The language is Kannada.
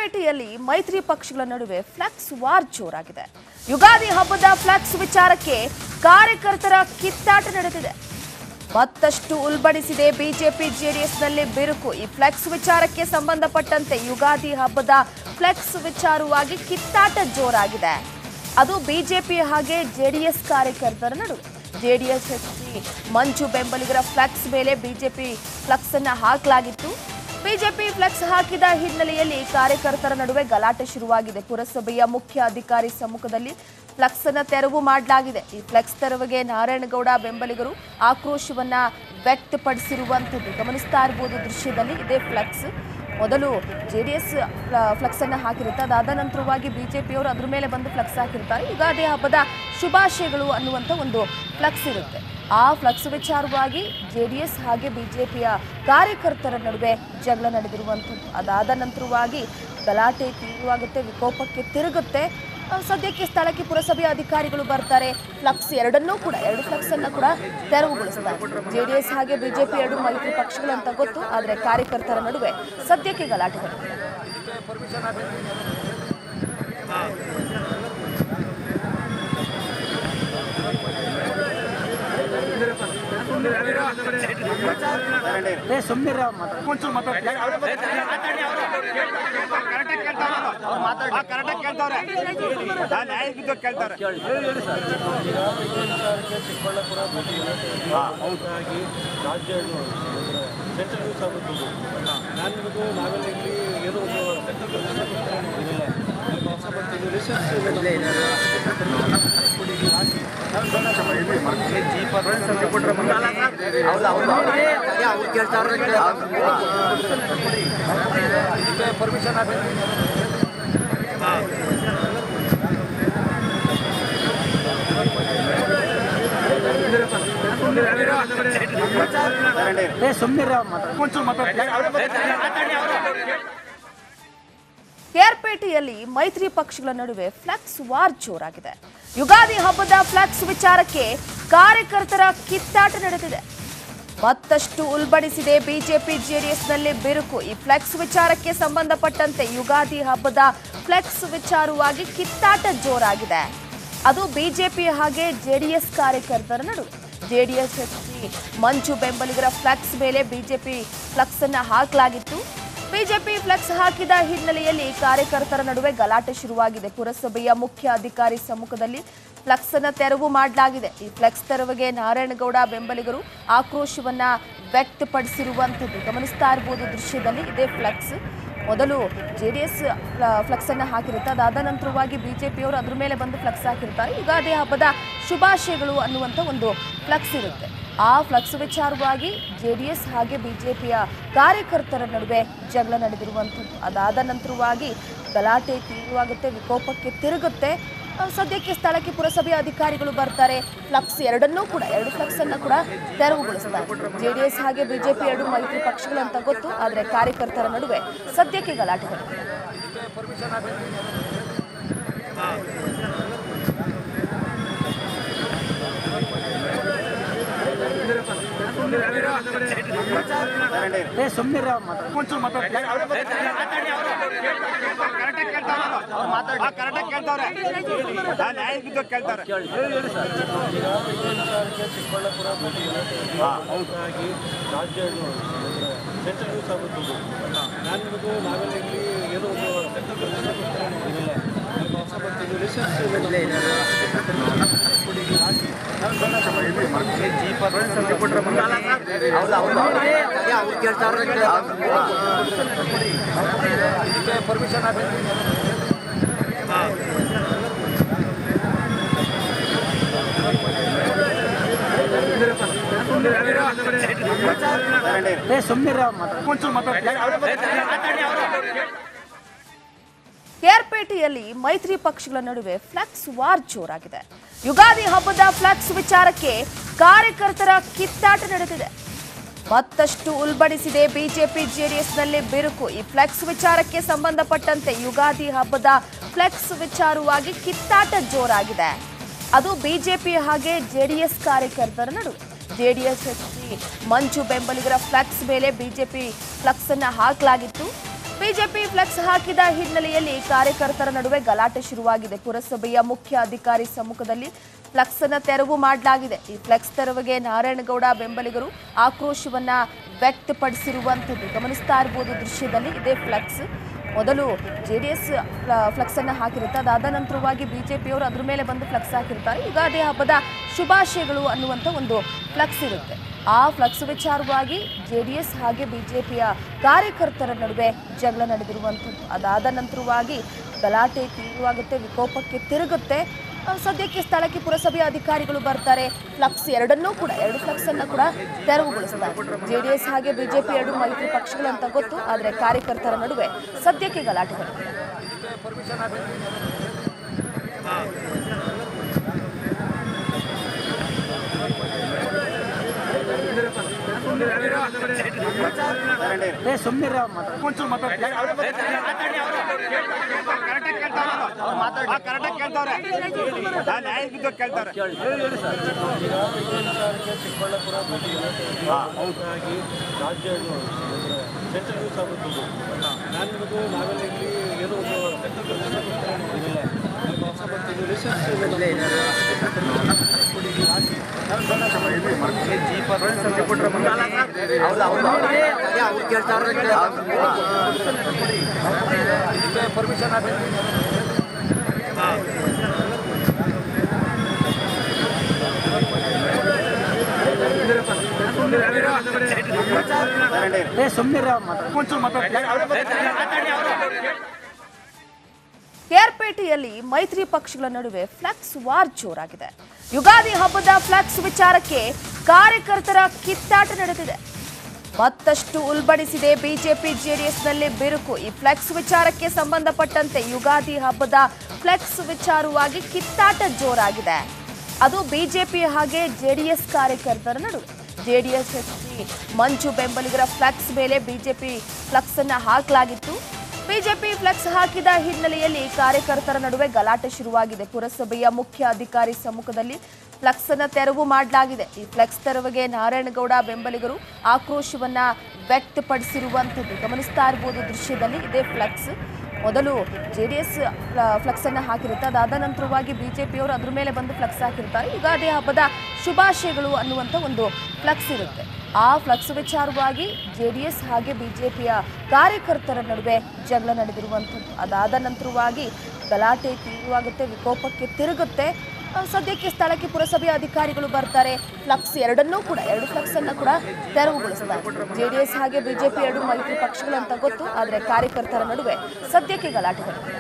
ಕೆಆರ್ಪೇಟೆಯಲ್ಲಿ ಮೈತ್ರಿ ಪಕ್ಷಗಳ ನಡುವೆ ಫ್ಲೆಕ್ಸ್ ವಾರ್ ಜೋರಾಗಿದೆ. ಯುಗಾದಿ ಹಬ್ಬದ ಫ್ಲೆಕ್ಸ್ ವಿಚಾರಕ್ಕೆ ಕಾರ್ಯಕರ್ತರ ಕಿತ್ತಾಟ ನಡೆದಿದೆ. ಮತ್ತಷ್ಟು ಉಲ್ಬಣಿಸಿದೆ ಬಿಜೆಪಿ ಜೆಡಿಎಸ್ನಲ್ಲಿ ಬಿರುಕು. ಈ ಫ್ಲೆಕ್ಸ್ ವಿಚಾರಕ್ಕೆ ಸಂಬಂಧಪಟ್ಟಂತೆ ಯುಗಾದಿ ಹಬ್ಬದ ಫ್ಲೆಕ್ಸ್ ವಿಚಾರವಾಗಿ ಕಿತ್ತಾಟ ಜೋರಾಗಿದೆ. ಅದು ಬಿಜೆಪಿ ಹಾಗೆ ಜೆಡಿಎಸ್ ಕಾರ್ಯಕರ್ತರ ನಡುವೆ. ಜೆಡಿಎಸ್ ಮಂಜು ಬೆಂಬಲಿಗರ ಫ್ಲೆಕ್ಸ್ ಮೇಲೆ ಬಿಜೆಪಿ ಫ್ಲೆಕ್ಸ್ ಅನ್ನು ಹಾಕಲಾಗಿತ್ತು. ಬಿಜೆಪಿ ಫ್ಲೆಕ್ಸ್ ಹಾಕಿದ ಹಿನ್ನೆಲೆಯಲ್ಲಿ ಕಾರ್ಯಕರ್ತರ ನಡುವೆ ಗಲಾಟೆ ಶುರುವಾಗಿದೆ. ಪುರಸಭೆಯ ಮುಖ್ಯ ಅಧಿಕಾರಿ ಸಮ್ಮುಖದಲ್ಲಿ ಫ್ಲೆಕ್ಸ್ ಅನ್ನು ತೆರವು ಮಾಡಲಾಗಿದೆ. ಈ ಫ್ಲೆಕ್ಸ್ ತೆರವಿಗೆ ನಾರಾಯಣಗೌಡ ಬೆಂಬಲಿಗರು ಆಕ್ರೋಶವನ್ನ ವ್ಯಕ್ತಪಡಿಸಿರುವಂಥದ್ದು ಗಮನಿಸ್ತಾ ಇರಬಹುದು. ದೃಶ್ಯದಲ್ಲಿ ಇದೇ ಫ್ಲೆಕ್ಸ್. ಮೊದಲು ಜೆಡಿಎಸ್ ಫ್ಲೆಕ್ಸ್ ಅನ್ನು ಹಾಕಿರುತ್ತೆ, ಅದಾದ ನಂತರವಾಗಿ ಬಿಜೆಪಿಯವರು ಅದ್ರ ಮೇಲೆ ಬಂದು ಫ್ಲೆಕ್ಸ್ ಹಾಕಿರ್ತಾರೆ. ಯುಗಾದಿ ಹಬ್ಬದ ಶುಭಾಶಯಗಳು ಅನ್ನುವಂಥ ಒಂದು ಫ್ಲೆಕ್ಸ್ ಇರುತ್ತೆ. ಆ ಫ್ಲೆಕ್ಸ್ ವಿಚಾರವಾಗಿ ಜೆಡಿಎಸ್ ಹಾಗೆ ಬಿಜೆಪಿಯ ಕಾರ್ಯಕರ್ತರ ನಡುವೆ ಜಗಳ ನಡೆದಿರುವಂಥದ್ದು. ಅದಾದ ನಂತರವಾಗಿ ಗಲಾಟೆ ತೀವ್ರವಾಗುತ್ತೆ, ವಿಕೋಪಕ್ಕೆ ತಿರುಗುತ್ತೆ. ಸದ್ಯಕ್ಕೆ ಸ್ಥಳಕ್ಕೆ ಪುರಸಭೆಯ ಅಧಿಕಾರಿಗಳು ಬರ್ತಾರೆ. ಫ್ಲೆಕ್ಸ್ ಎರಡು ಫ್ಲೆಕ್ಸ್ ಅನ್ನು ಕೂಡ ತೆರವುಗೊಳಿಸ್ತಾರೆ. ಜೆಡಿಎಸ್ ಹಾಗೆ ಬಿಜೆಪಿ ಎರಡು ಮೈತ್ರಿ ಪಕ್ಷಗಳು ಅಂತ ಗೊತ್ತು, ಆದರೆ ಕಾರ್ಯಕರ್ತರ ನಡುವೆ ಸದ್ಯಕ್ಕೆ ಗಲಾಟೆ ನಡೆದಿದೆ. ಕೆಆರ್ಪೇಟೆಯಲ್ಲಿ ಮೈತ್ರಿ ಪಕ್ಷಗಳ ನಡುವೆ ಫ್ಲೆಕ್ಸ್ ವಾರ್ ಜೋರಾಗಿದೆ. ಯುಗಾದಿ ಹಬ್ಬದ ಫ್ಲೆಕ್ಸ್ ವಿಚಾರಕ್ಕೆ ಕಾರ್ಯಕರ್ತರ ಕಿತ್ತಾಟ ನಡೆದಿದೆ. ಮತ್ತಷ್ಟು ಉಲ್ಬಣಿಸಿದೆ ಬಿಜೆಪಿ ಜೆಡಿಎಸ್ನಲ್ಲಿ ಬಿರುಕು. ಈ ಫ್ಲೆಕ್ಸ್ ವಿಚಾರಕ್ಕೆ ಸಂಬಂಧಪಟ್ಟಂತೆ ಯುಗಾದಿ ಹಬ್ಬದ ಫ್ಲೆಕ್ಸ್ ವಿಚಾರವಾಗಿ ಕಿತ್ತಾಟ ಜೋರಾಗಿದೆ. ಅದು ಬಿಜೆಪಿ ಹಾಗೆ ಜೆಡಿಎಸ್ ಕಾರ್ಯಕರ್ತರ ನಡುವೆ. ಜೆಡಿಎಸ್ ಮಂಜು ಬೆಂಬಲಿಗರ ಫ್ಲೆಕ್ಸ್ ಮೇಲೆ ಬಿಜೆಪಿ ಫ್ಲೆಕ್ಸ್ ಅನ್ನು ಹಾಕಲಾಗಿತ್ತು. ಬಿಜೆಪಿ ಫ್ಲೆಕ್ಸ್ ಹಾಕಿದ ಹಿನ್ನೆಲೆಯಲ್ಲಿ ಕಾರ್ಯಕರ್ತರ ನಡುವೆ ಗಲಾಟೆ ಶುರುವಾಗಿದೆ. ಪುರಸಭೆಯ ಮುಖ್ಯ ಅಧಿಕಾರಿ ಸಮ್ಮುಖದಲ್ಲಿ ಫ್ಲೆಕ್ಸ್ ಅನ್ನು ತೆರವು ಮಾಡಲಾಗಿದೆ. ಈ ಫ್ಲೆಕ್ಸ್ ತೆರವಿಗೆ ನಾರಾಯಣಗೌಡ ಬೆಂಬಲಿಗರು ಆಕ್ರೋಶವನ್ನ ವ್ಯಕ್ತಪಡಿಸಿರುವಂಥದ್ದು ಗಮನಿಸ್ತಾ ಇರಬಹುದು. ದೃಶ್ಯದಲ್ಲಿ ಇದೇ ಫ್ಲೆಕ್ಸ್. ಮೊದಲು ಜೆಡಿಎಸ್ ಫ್ಲೆಕ್ಸ್ ಅನ್ನು ಹಾಕಿರುತ್ತೆ, ಅದಾದ ನಂತರವಾಗಿ ಬಿಜೆಪಿಯವರು ಅದ್ರ ಮೇಲೆ ಬಂದು ಫ್ಲೆಕ್ಸ್ ಹಾಕಿರ್ತಾರೆ. ಯುಗಾದಿ ಹಬ್ಬದ ಶುಭಾಶಯಗಳು ಅನ್ನುವಂಥ ಒಂದು ಫ್ಲೆಕ್ಸ್ ಇರುತ್ತೆ. ಆ ಫ್ಲೆಕ್ಸ್ ವಿಚಾರವಾಗಿ ಜೆಡಿಎಸ್ ಹಾಗೆ ಬಿಜೆಪಿಯ ಕಾರ್ಯಕರ್ತರ ನಡುವೆ ಜಗಳ ನಡೆದಿರುವಂಥದ್ದು. ಅದಾದ ನಂತರವಾಗಿ ಗಲಾಟೆ ತೀವ್ರವಾಗುತ್ತೆ, ವಿಕೋಪಕ್ಕೆ ತಿರುಗುತ್ತೆ. ಸದ್ಯಕ್ಕೆ ಸ್ಥಳಕ್ಕೆ ಪುರಸಭೆಯ ಅಧಿಕಾರಿಗಳು ಬರ್ತಾರೆ. ಫ್ಲೆಕ್ಸ್ ಎರಡು ಫ್ಲೆಕ್ಸ್ ಅನ್ನು ಕೂಡ ತೆರವುಗೊಳಿಸ್ತಾರೆ. ಜೆಡಿಎಸ್ ಹಾಗೆ ಬಿಜೆಪಿ ಎರಡು ಮೈತ್ರಿ ಪಕ್ಷಗಳು ಅಂತ ಗೊತ್ತು, ಆದರೆ ಕಾರ್ಯಕರ್ತರ ನಡುವೆ ಸದ್ಯಕ್ಕೆ ಗಲಾಟೆ ನಡೆದಿದೆ. ಕೆಆರ್ಪೇಟೆಯಲ್ಲಿ ಮೈತ್ರಿ ಪಕ್ಷಗಳ ನಡುವೆ ಫ್ಲೆಕ್ಸ್ ವಾರ್ ಜೋರಾಗಿದೆ. ಯುಗಾದಿ ಹಬ್ಬದ ಫ್ಲೆಕ್ಸ್ ವಿಚಾರಕ್ಕೆ ಕಾರ್ಯಕರ್ತರ ಕಿತ್ತಾಟ ನಡೆದಿದೆ. ಮತ್ತಷ್ಟು ಉಲ್ಬಣಿಸಿದೆ ಬಿಜೆಪಿ ಜೆಡಿಎಸ್ನಲ್ಲಿ ಬಿರುಕು. ಈ ಫ್ಲೆಕ್ಸ್ ವಿಚಾರಕ್ಕೆ ಸಂಬಂಧಪಟ್ಟಂತೆ ಯುಗಾದಿ ಹಬ್ಬದ ಫ್ಲೆಕ್ಸ್ ವಿಚಾರವಾಗಿ ಕಿತ್ತಾಟ ಜೋರಾಗಿದೆ. ಅದು ಬಿಜೆಪಿ ಹಾಗೆ ಜೆಡಿಎಸ್ ಕಾರ್ಯಕರ್ತರ ನಡುವೆ. ಜೆಡಿಎಸ್ ಮಂಜು ಬೆಂಬಲಿಗರ ಫ್ಲೆಕ್ಸ್ ಮೇಲೆ ಬಿಜೆಪಿ ಫ್ಲೆಕ್ಸ್ ಅನ್ನು ಹಾಕಲಾಗಿತ್ತು. ಬಿಜೆಪಿ ಫ್ಲೆಕ್ಸ್ ಹಾಕಿದ ಹಿನ್ನೆಲೆಯಲ್ಲಿ ಕಾರ್ಯಕರ್ತರ ನಡುವೆ ಗಲಾಟೆ ಶುರುವಾಗಿದೆ. ಪುರಸಭೆಯ ಮುಖ್ಯ ಅಧಿಕಾರಿ ಸಮ್ಮುಖದಲ್ಲಿ ಫ್ಲೆಕ್ಸ್ ಅನ್ನು ತೆರವು ಮಾಡಲಾಗಿದೆ. ಈ ಫ್ಲೆಕ್ಸ್ ತೆರವಿಗೆ ನಾರಾಯಣಗೌಡ ಬೆಂಬಲಿಗರು ಆಕ್ರೋಶವನ್ನ ವ್ಯಕ್ತಪಡಿಸಿರುವಂಥದ್ದು ಗಮನಿಸ್ತಾ ಇರಬಹುದು ದೃಶ್ಯದಲ್ಲಿ. ಇದೇ ಫ್ಲೆಕ್ಸ್ ಮೊದಲು ಜೆಡಿಎಸ್ ಫ್ಲೆಕ್ಸ್ ಅನ್ನು ಹಾಕಿರುತ್ತೆ, ಅದಾದ ನಂತರವಾಗಿ ಬಿಜೆಪಿಯವರು ಅದ್ರ ಮೇಲೆ ಬಂದು ಫ್ಲೆಕ್ಸ್ ಹಾಕಿರ್ತಾರೆ. ಯುಗಾದಿ ಹಬ್ಬದ ಶುಭಾಶಯಗಳು ಅನ್ನುವಂಥ ಒಂದು ಫ್ಲೆಕ್ಸ್ ಇರುತ್ತೆ. ಆ ಫ್ಲೆಕ್ಸ್ ವಿಚಾರವಾಗಿ ಜೆಡಿಎಸ್ ಹಾಗೆ ಬಿಜೆಪಿಯ ಕಾರ್ಯಕರ್ತರ ನಡುವೆ ಜಗಳ ನಡೆದಿರುವಂಥದ್ದು. ಅದಾದ ನಂತರವಾಗಿ ಗಲಾಟೆ ತೀವ್ರವಾಗುತ್ತೆ, ವಿಕೋಪಕ್ಕೆ ತಿರುಗುತ್ತೆ. ಸದ್ಯಕ್ಕೆ ಸ್ಥಳಕ್ಕೆ ಪುರಸಭೆಯ ಅಧಿಕಾರಿಗಳು ಬರ್ತಾರೆ. ಫ್ಲೆಕ್ಸ್ ಎರಡು ಫ್ಲೆಕ್ಸ್ ಅನ್ನು ಕೂಡ ತೆರವುಗೊಳಿಸ್ತಾರೆ. ಜೆಡಿಎಸ್ ಹಾಗೆ ಬಿಜೆಪಿ ಎರಡು ಮೈತ್ರಿ ಪಕ್ಷಗಳು ಅಂತ ಗೊತ್ತು, ಆದರೆ ಕಾರ್ಯಕರ್ತರ ನಡುವೆ ಸದ್ಯಕ್ಕೆ ಗಲಾಟೆ ನಡೆದಿದೆ. ಕೇರ್ಪೇಟೆಯಲ್ಲಿ ಮೈತ್ರಿ ಪಕ್ಷಗಳ ನಡುವೆ ಫ್ಲೆಕ್ಸ್ ವಾರ್ ಜೋರಾಗಿದೆ. ಯುಗಾದಿ ಹಬ್ಬದ ಫ್ಲೆಕ್ಸ್ ವಿಚಾರಕ್ಕೆ ಕಾರ್ಯಕರ್ತರ ಕಿತ್ತಾಟ ನಡೆದಿದೆ. ಮತ್ತಷ್ಟು ಉಲ್ಬಣಿಸಿದೆ ಬಿಜೆಪಿ ಜೆಡಿಎಸ್ನಲ್ಲಿ ಬಿರುಕು. ಈ ಫ್ಲೆಕ್ಸ್ ವಿಚಾರಕ್ಕೆ ಸಂಬಂಧಪಟ್ಟಂತೆ ಯುಗಾದಿ ಹಬ್ಬದ ಫ್ಲೆಕ್ಸ್ ವಿಚಾರವಾಗಿ ಕಿತ್ತಾಟ ಜೋರಾಗಿದೆ. ಅದು ಬಿಜೆಪಿ ಹಾಗೆ ಜೆಡಿಎಸ್ ಕಾರ್ಯಕರ್ತರ ನಡುವೆ. ಜೆಡಿಎಸ್ ಮಂಜು ಬೆಂಬಲಿಗರ ಫ್ಲೆಕ್ಸ್ ಮೇಲೆ ಬಿಜೆಪಿ ಫ್ಲೆಕ್ಸ್ ಅನ್ನು ಹಾಕಲಾಗಿತ್ತು. ಬಿಜೆಪಿ ಫ್ಲೆಕ್ಸ್ ಹಾಕಿದ ಹಿನ್ನೆಲೆಯಲ್ಲಿ ಕಾರ್ಯಕರ್ತರ ನಡುವೆ ಗಲಾಟೆ ಶುರುವಾಗಿದೆ. ಪುರಸಭೆಯ ಮುಖ್ಯ ಅಧಿಕಾರಿ ಸಮ್ಮುಖದಲ್ಲಿ ಫ್ಲೆಕ್ಸ್ ಅನ್ನು ತೆರವು ಮಾಡಲಾಗಿದೆ. ಈ ಫ್ಲೆಕ್ಸ್ ತೆರವಿಗೆ ನಾರಾಯಣಗೌಡ ಬೆಂಬಲಿಗರು ಆಕ್ರೋಶವನ್ನ ವ್ಯಕ್ತಪಡಿಸಿರುವಂಥದ್ದು ಗಮನಿಸ್ತಾ ಇರಬಹುದು ದೃಶ್ಯದಲ್ಲಿ. ಇದೇ ಫ್ಲೆಕ್ಸ್ ಮೊದಲು ಜೆಡಿಎಸ್ ಫ್ಲೆಕ್ಸ್ ಅನ್ನು ಹಾಕಿರುತ್ತೆ, ಅದಾದ ನಂತರವಾಗಿ ಬಿಜೆಪಿಯವರು ಅದ್ರ ಮೇಲೆ ಬಂದು ಫ್ಲೆಕ್ಸ್ ಹಾಕಿರ್ತಾರೆ. ಯುಗಾದಿ ಹಬ್ಬದ ಶುಭಾಶಯಗಳು ಅನ್ನುವಂಥ ಒಂದು ಫ್ಲೆಕ್ಸ್ ಇರುತ್ತೆ. ಆ ಫ್ಲೆಕ್ಸ್ ವಿಚಾರವಾಗಿ ಜೆಡಿಎಸ್ ಹಾಗೆ ಬಿಜೆಪಿಯ ಕಾರ್ಯಕರ್ತರ ನಡುವೆ ಜಗಳ ನಡೆದಿರುವಂಥದ್ದು. ಅದಾದ ನಂತರವಾಗಿ ಗಲಾಟೆ ತೀವ್ರವಾಗುತ್ತೆ, ವಿಕೋಪಕ್ಕೆ ತಿರುಗುತ್ತೆ. ಸದ್ಯಕ್ಕೆ ಸ್ಥಳಕ್ಕೆ ಪುರಸಭೆಯ ಅಧಿಕಾರಿಗಳು ಬರ್ತಾರೆ. ಫ್ಲೆಕ್ಸ್ ಎರಡು ಫ್ಲೆಕ್ಸ್ ಅನ್ನು ಕೂಡ ತೆರವುಗೊಳಿಸ್ತಾರೆ. ಜೆಡಿಎಸ್ ಹಾಗೆ ಬಿಜೆಪಿ ಎರಡು ಮೈತ್ರಿ ಪಕ್ಷಗಳು ಅಂತ ಗೊತ್ತು, ಆದರೆ ಕಾರ್ಯಕರ್ತರ ನಡುವೆ ಸದ್ಯಕ್ಕೆ ಗಲಾಟೆ ನಡೆದಿದೆ.